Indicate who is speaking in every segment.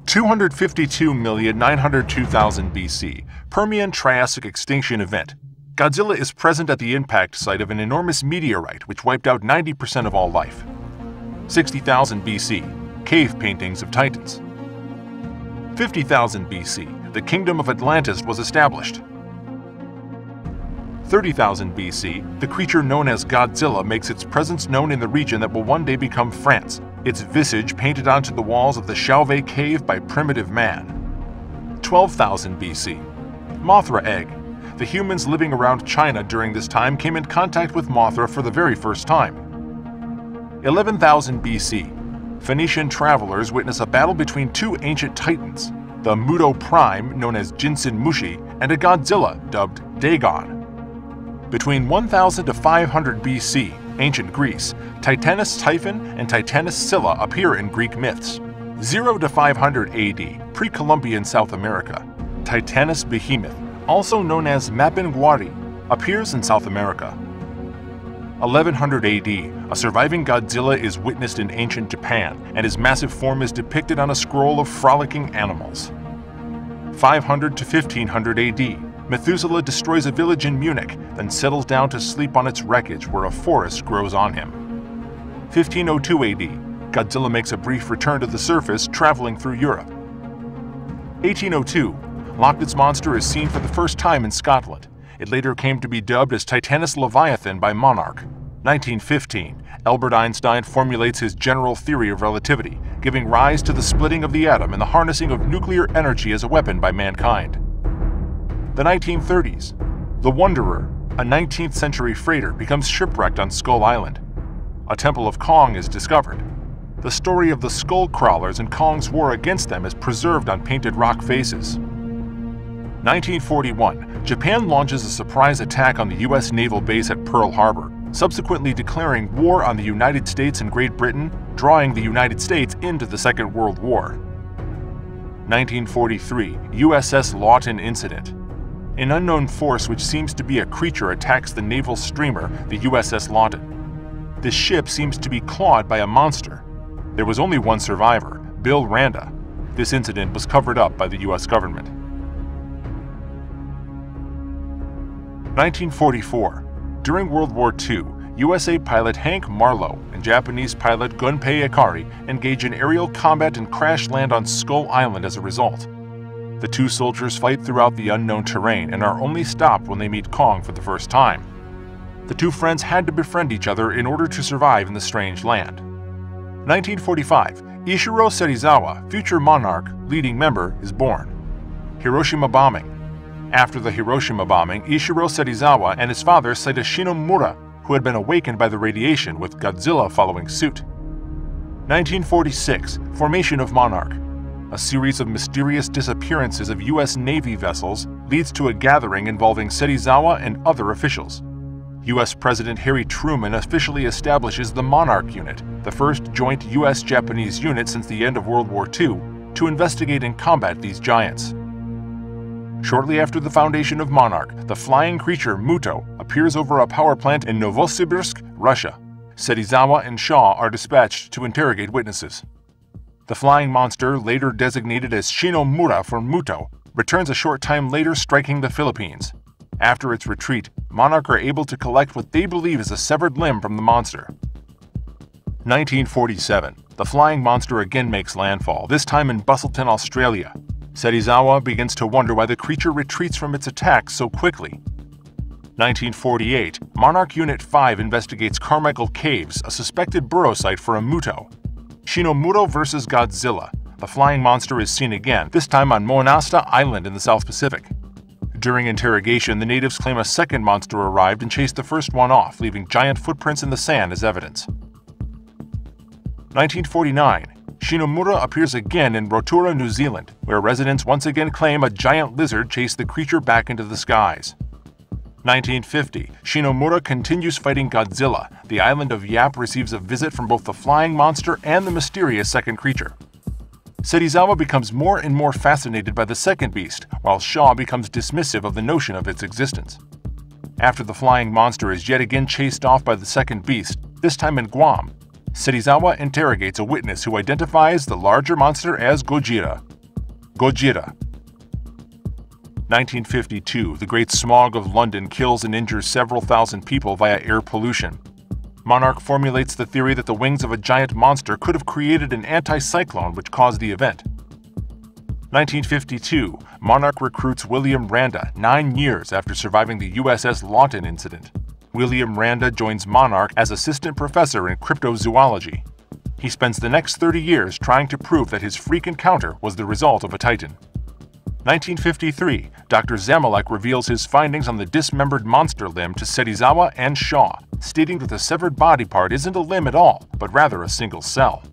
Speaker 1: 252,902,000 BC, Permian Triassic extinction event. Godzilla is present at the impact site of an enormous meteorite which wiped out 90% of all life. 60,000 BC, cave paintings of Titans. 50,000 BC, the Kingdom of Atlantis was established. 30,000 BC, the creature known as Godzilla makes its presence known in the region that will one day become France, its visage painted onto the walls of the Chauvet cave by primitive man. 12,000 BC, Mothra egg. The humans living around China during this time came in contact with Mothra for the very first time. 11,000 BC, Phoenician travelers witness a battle between two ancient titans, the Muto Prime, known as Jinsen Mushi, and a Godzilla, dubbed Dagon. Between 1000 to 500 BC, ancient Greece, Titanus Typhon and Titanus Scylla appear in Greek myths. 0 to 500 AD, pre-Columbian South America, Titanus Behemoth, also known as Mapinguari, appears in South America. 1100 AD, a surviving Godzilla is witnessed in ancient Japan, and his massive form is depicted on a scroll of frolicking animals. 500 to 1500 AD, Methuselah destroys a village in Munich, then settles down to sleep on its wreckage where a forest grows on him. 1502 AD, Godzilla makes a brief return to the surface, traveling through Europe. 1802, Loch monster is seen for the first time in Scotland. It later came to be dubbed as Titanus Leviathan by Monarch. 1915, Albert Einstein formulates his general theory of relativity, giving rise to the splitting of the atom and the harnessing of nuclear energy as a weapon by mankind. The 1930s, the Wanderer, a 19th century freighter, becomes shipwrecked on Skull Island. A Temple of Kong is discovered. The story of the Skull Crawlers and Kong's war against them is preserved on painted rock faces. 1941, Japan launches a surprise attack on the U.S. naval base at Pearl Harbor, subsequently declaring war on the United States and Great Britain, drawing the United States into the Second World War. 1943, USS Lawton incident. An unknown force which seems to be a creature attacks the naval streamer, the USS Lawton. This ship seems to be clawed by a monster. There was only one survivor, Bill Randa. This incident was covered up by the US government. 1944. During World War II, USA pilot Hank Marlowe and Japanese pilot Gunpei Ikari engage in aerial combat and crash land on Skull Island as a result. The two soldiers fight throughout the unknown terrain and are only stopped when they meet Kong for the first time. The two friends had to befriend each other in order to survive in the strange land. 1945, Ishiro Serizawa, future Monarch, leading member, is born. Hiroshima bombing. After the Hiroshima bombing, Ishiro Serizawa and his father sight a Shinomura, who had been awakened by the radiation, with Godzilla following suit. 1946, formation of Monarch. A series of mysterious disappearances of U.S. Navy vessels leads to a gathering involving Serizawa and other officials. U.S. President Harry Truman officially establishes the Monarch Unit, the first joint U.S.-Japanese unit since the end of World War II, to investigate and combat these giants. Shortly after the foundation of Monarch, the flying creature Muto appears over a power plant in Novosibirsk, Russia. Serizawa and Shaw are dispatched to interrogate witnesses. The flying monster, later designated as Shinomura for Muto, returns a short time later, striking the Philippines. After its retreat, Monarch are able to collect what they believe is a severed limb from the monster. 1947. The flying monster again makes landfall, this time in Busselton, Australia. Serizawa begins to wonder why the creature retreats from its attack so quickly. 1948. Monarch Unit 5 investigates Carmichael Caves, a suspected burrow site for a Muto. Shinomura vs. Godzilla. The flying monster is seen again, this time on Moanasta Island in the South Pacific. During interrogation, the natives claim a second monster arrived and chased the first one off, leaving giant footprints in the sand as evidence. 1949. Shinomura appears again in Rotorua, New Zealand, where residents once again claim a giant lizard chased the creature back into the skies. 1950. Shinomura continues fighting Godzilla. The island of Yap receives a visit from both the flying monster and the mysterious second creature. Serizawa becomes more and more fascinated by the second beast, while Shaw becomes dismissive of the notion of its existence. After the flying monster is yet again chased off by the second beast, this time in Guam, Serizawa interrogates a witness who identifies the larger monster as Gojira. Gojira. 1952, the Great Smog of London kills and injures several thousand people via air pollution. Monarch formulates the theory that the wings of a giant monster could have created an anticyclone which caused the event. 1952, Monarch recruits William Randa 9 years after surviving the USS Lawton incident. William Randa joins Monarch as assistant professor in cryptozoology. He spends the next 30 years trying to prove that his freak encounter was the result of a Titan. 1953, Dr. Zamalek reveals his findings on the dismembered monster limb to Serizawa and Shaw, stating that the severed body part isn't a limb at all, but rather a single cell.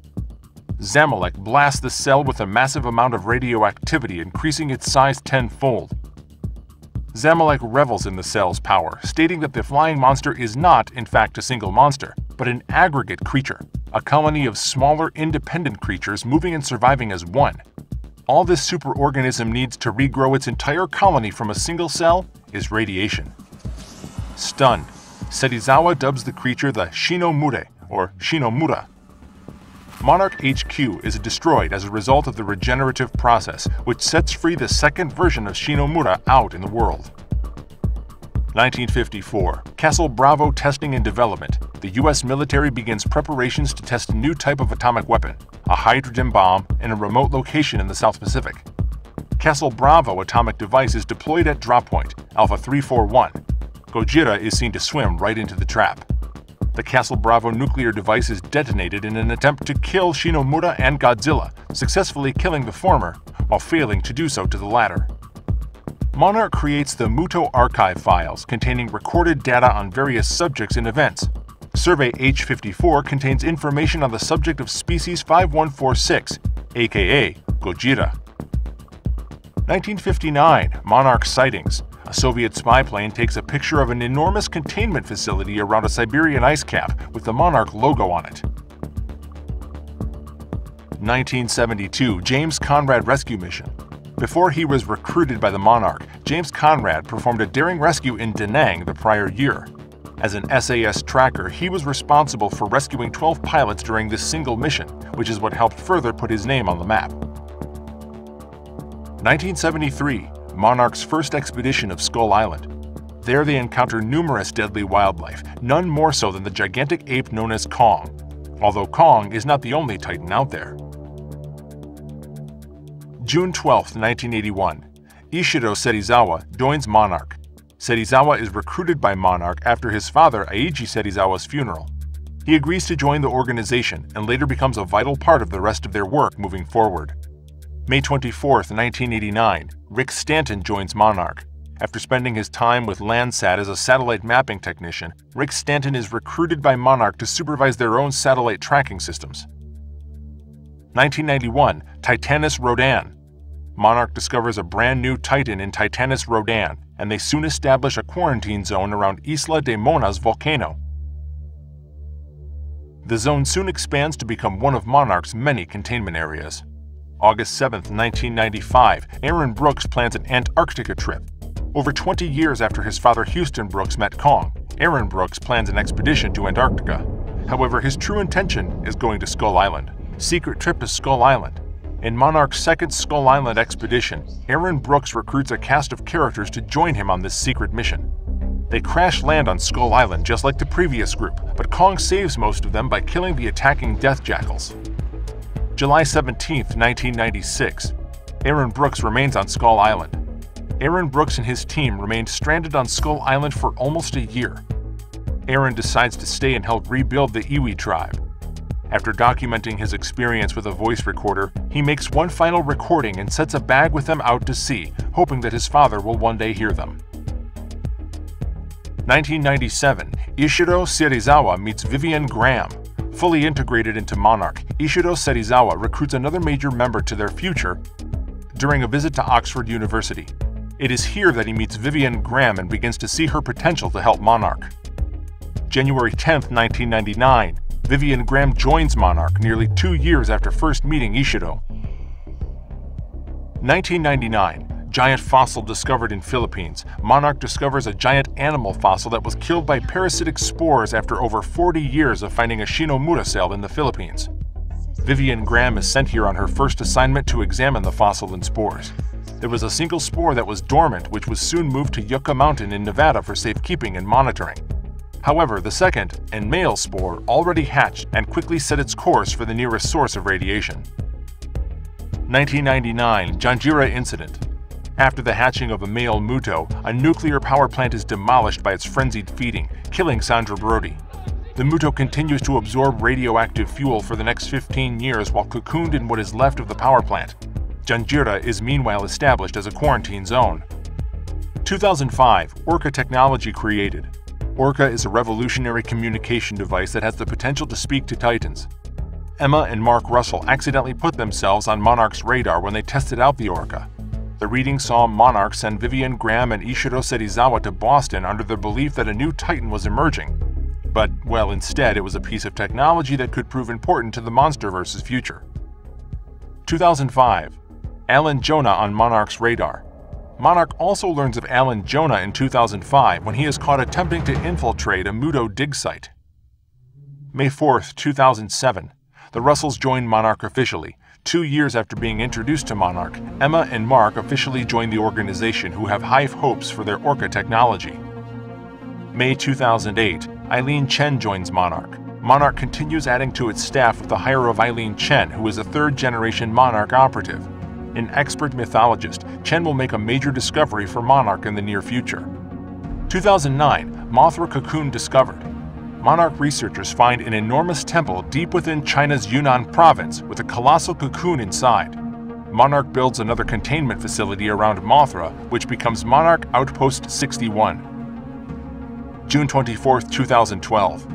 Speaker 1: Zamalek blasts the cell with a massive amount of radioactivity, increasing its size tenfold. Zamalek revels in the cell's power, stating that the flying monster is not, in fact, a single monster, but an aggregate creature, a colony of smaller, independent creatures moving and surviving as one. All this superorganism needs to regrow its entire colony from a single cell is radiation. Stunned, Serizawa dubs the creature the Shinomure, or Shinomura. Monarch HQ is destroyed as a result of the regenerative process, which sets free the second version of Shinomura out in the world. 1954, Castle Bravo testing and development. The US military begins preparations to test a new type of atomic weapon, a hydrogen bomb, in a remote location in the South Pacific. Castle Bravo atomic device is deployed at drop point, Alpha 341. Gojira is seen to swim right into the trap. The Castle Bravo nuclear device is detonated in an attempt to kill Shinomura and Godzilla, successfully killing the former, while failing to do so to the latter. Monarch creates the Muto archive files containing recorded data on various subjects and events. Survey H54 contains information on the subject of species 5146, aka Gojira. 1959, Monarch sightings. A Soviet spy plane takes a picture of an enormous containment facility around a Siberian ice cap with the Monarch logo on it. 1972, James Conrad rescue mission. Before he was recruited by the Monarch, James Conrad performed a daring rescue in Da Nang the prior year. As an SAS tracker, he was responsible for rescuing 12 pilots during this single mission, which is what helped further put his name on the map. 1973, Monarch's first expedition of Skull Island. There they encounter numerous deadly wildlife, none more so than the gigantic ape known as Kong, although Kong is not the only Titan out there. June 12, 1981, Ishiro Serizawa joins Monarch. Serizawa is recruited by Monarch after his father Aiji Serizawa's funeral. He agrees to join the organization and later becomes a vital part of the rest of their work moving forward. May 24, 1989, Rick Stanton joins Monarch. After spending his time with Landsat as a satellite mapping technician, Rick Stanton is recruited by Monarch to supervise their own satellite tracking systems. 1991, Titanus Rodan. Monarch discovers a brand new Titan in Titanus Rodan, and they soon establish a quarantine zone around Isla de Mona's volcano. The zone soon expands to become one of Monarch's many containment areas. August 7, 1995, Aaron Brooks plans an Antarctica trip. Over 20 years after his father Houston Brooks met Kong, Aaron Brooks plans an expedition to Antarctica. However, his true intention is going to Skull Island. Secret trip to Skull Island. In Monarch's second Skull Island expedition, Aaron Brooks recruits a cast of characters to join him on this secret mission. They crash land on Skull Island just like the previous group, but Kong saves most of them by killing the attacking death jackals. July 17, 1996, Aaron Brooks remains on Skull Island. Aaron Brooks and his team remained stranded on Skull Island for almost a year. Aaron decides to stay and help rebuild the Iwi tribe. After documenting his experience with a voice recorder, he makes one final recording and sets a bag with them out to sea, hoping that his father will one day hear them. 1997, Ishiro Serizawa meets Vivian Graham. Fully integrated into Monarch, Ishiro Serizawa recruits another major member to their future during a visit to Oxford University. It is here that he meets Vivian Graham and begins to see her potential to help Monarch. January 10, 1999, Vivian Graham joins Monarch nearly 2 years after first meeting Ishiro. 1999, giant fossil discovered in Philippines. Monarch discovers a giant animal fossil that was killed by parasitic spores after over 40 years of finding a Shinomura cell in the Philippines. Vivian Graham is sent here on her first assignment to examine the fossil and spores. There was a single spore that was dormant, which was soon moved to Yucca Mountain in Nevada for safekeeping and monitoring. However, the second, and male spore, already hatched and quickly set its course for the nearest source of radiation. 1999 Janjira Incident. After the hatching of a male Muto, a nuclear power plant is demolished by its frenzied feeding, killing Sandra Brody. The Muto continues to absorb radioactive fuel for the next 15 years while cocooned in what is left of the power plant. Janjira is meanwhile established as a quarantine zone. 2005 Orca technology created. Orca is a revolutionary communication device that has the potential to speak to Titans. Emma and Mark Russell accidentally put themselves on Monarch's radar when they tested out the Orca. The reading saw Monarch send Vivian Graham and Ishiro Serizawa to Boston under the belief that a new Titan was emerging. But, well, instead it was a piece of technology that could prove important to the Monsterverse's future. 2005 Alan Jonah on Monarch's radar. Monarch also learns of Alan Jonah in 2005 when he is caught attempting to infiltrate a Muto dig site. May 4, 2007. The Russells join Monarch officially. 2 years after being introduced to Monarch, Emma and Mark officially join the organization, who have high hopes for their Orca technology. May 2008. Eileen Chen joins Monarch. Monarch continues adding to its staff with the hire of Eileen Chen, who is a third-generation Monarch operative. An expert mythologist, Chen will make a major discovery for Monarch in the near future. 2009 Mothra cocoon discovered. Monarch researchers find an enormous temple deep within China's Yunnan province with a colossal cocoon inside. Monarch builds another containment facility around Mothra, which becomes Monarch Outpost 61. June 24, 2012.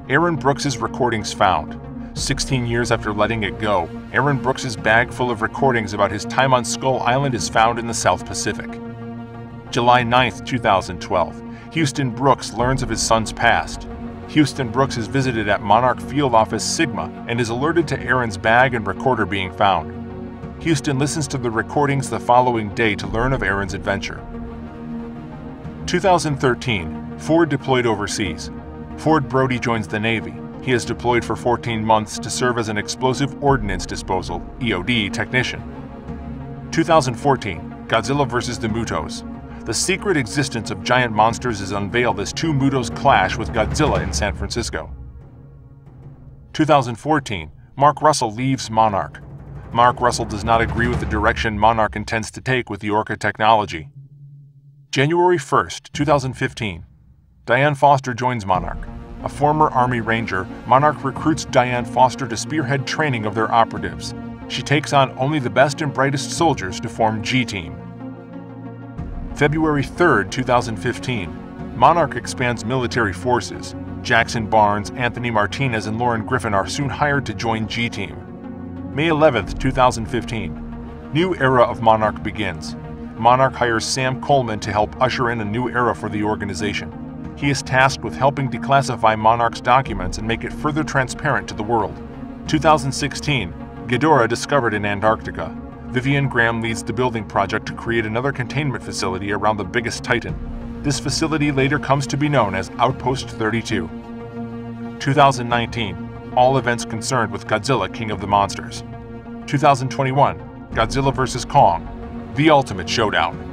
Speaker 1: Aaron Brooks's recordings found. 16 years after letting it go, Aaron Brooks's bag full of recordings about his time on Skull Island is found in the South Pacific. July 9, 2012. Houston Brooks learns of his son's past. Houston Brooks is visited at Monarch Field Office Sigma and is alerted to Aaron's bag and recorder being found. Houston listens to the recordings the following day to learn of Aaron's adventure. 2013. Ford deployed overseas. Ford Brody joins the Navy. He is deployed for 14 months to serve as an explosive ordnance disposal (EOD) technician. 2014. Godzilla vs. the Mutos. The secret existence of giant monsters is unveiled as two Mutos clash with Godzilla in San Francisco. 2014. Mark Russell leaves Monarch. Mark Russell does not agree with the direction Monarch intends to take with the Orca technology. January 1, 2015. Diane Foster joins Monarch. A former Army Ranger, Monarch recruits Diane Foster to spearhead training of their operatives. She takes on only the best and brightest soldiers to form G-Team. February 3, 2015. Monarch expands military forces. Jackson Barnes, Anthony Martinez, and Lauren Griffin are soon hired to join G-Team. May 11, 2015. New era of Monarch begins. Monarch hires Sam Coleman to help usher in a new era for the organization. He is tasked with helping declassify Monarch's documents and make it further transparent to the world. 2016. Ghidorah discovered in Antarctica. Vivian Graham leads the building project to create another containment facility around the biggest Titan. This facility later comes to be known as Outpost 32. 2019. All events concerned with Godzilla, King of the Monsters. 2021. Godzilla vs. Kong. The Ultimate Showdown.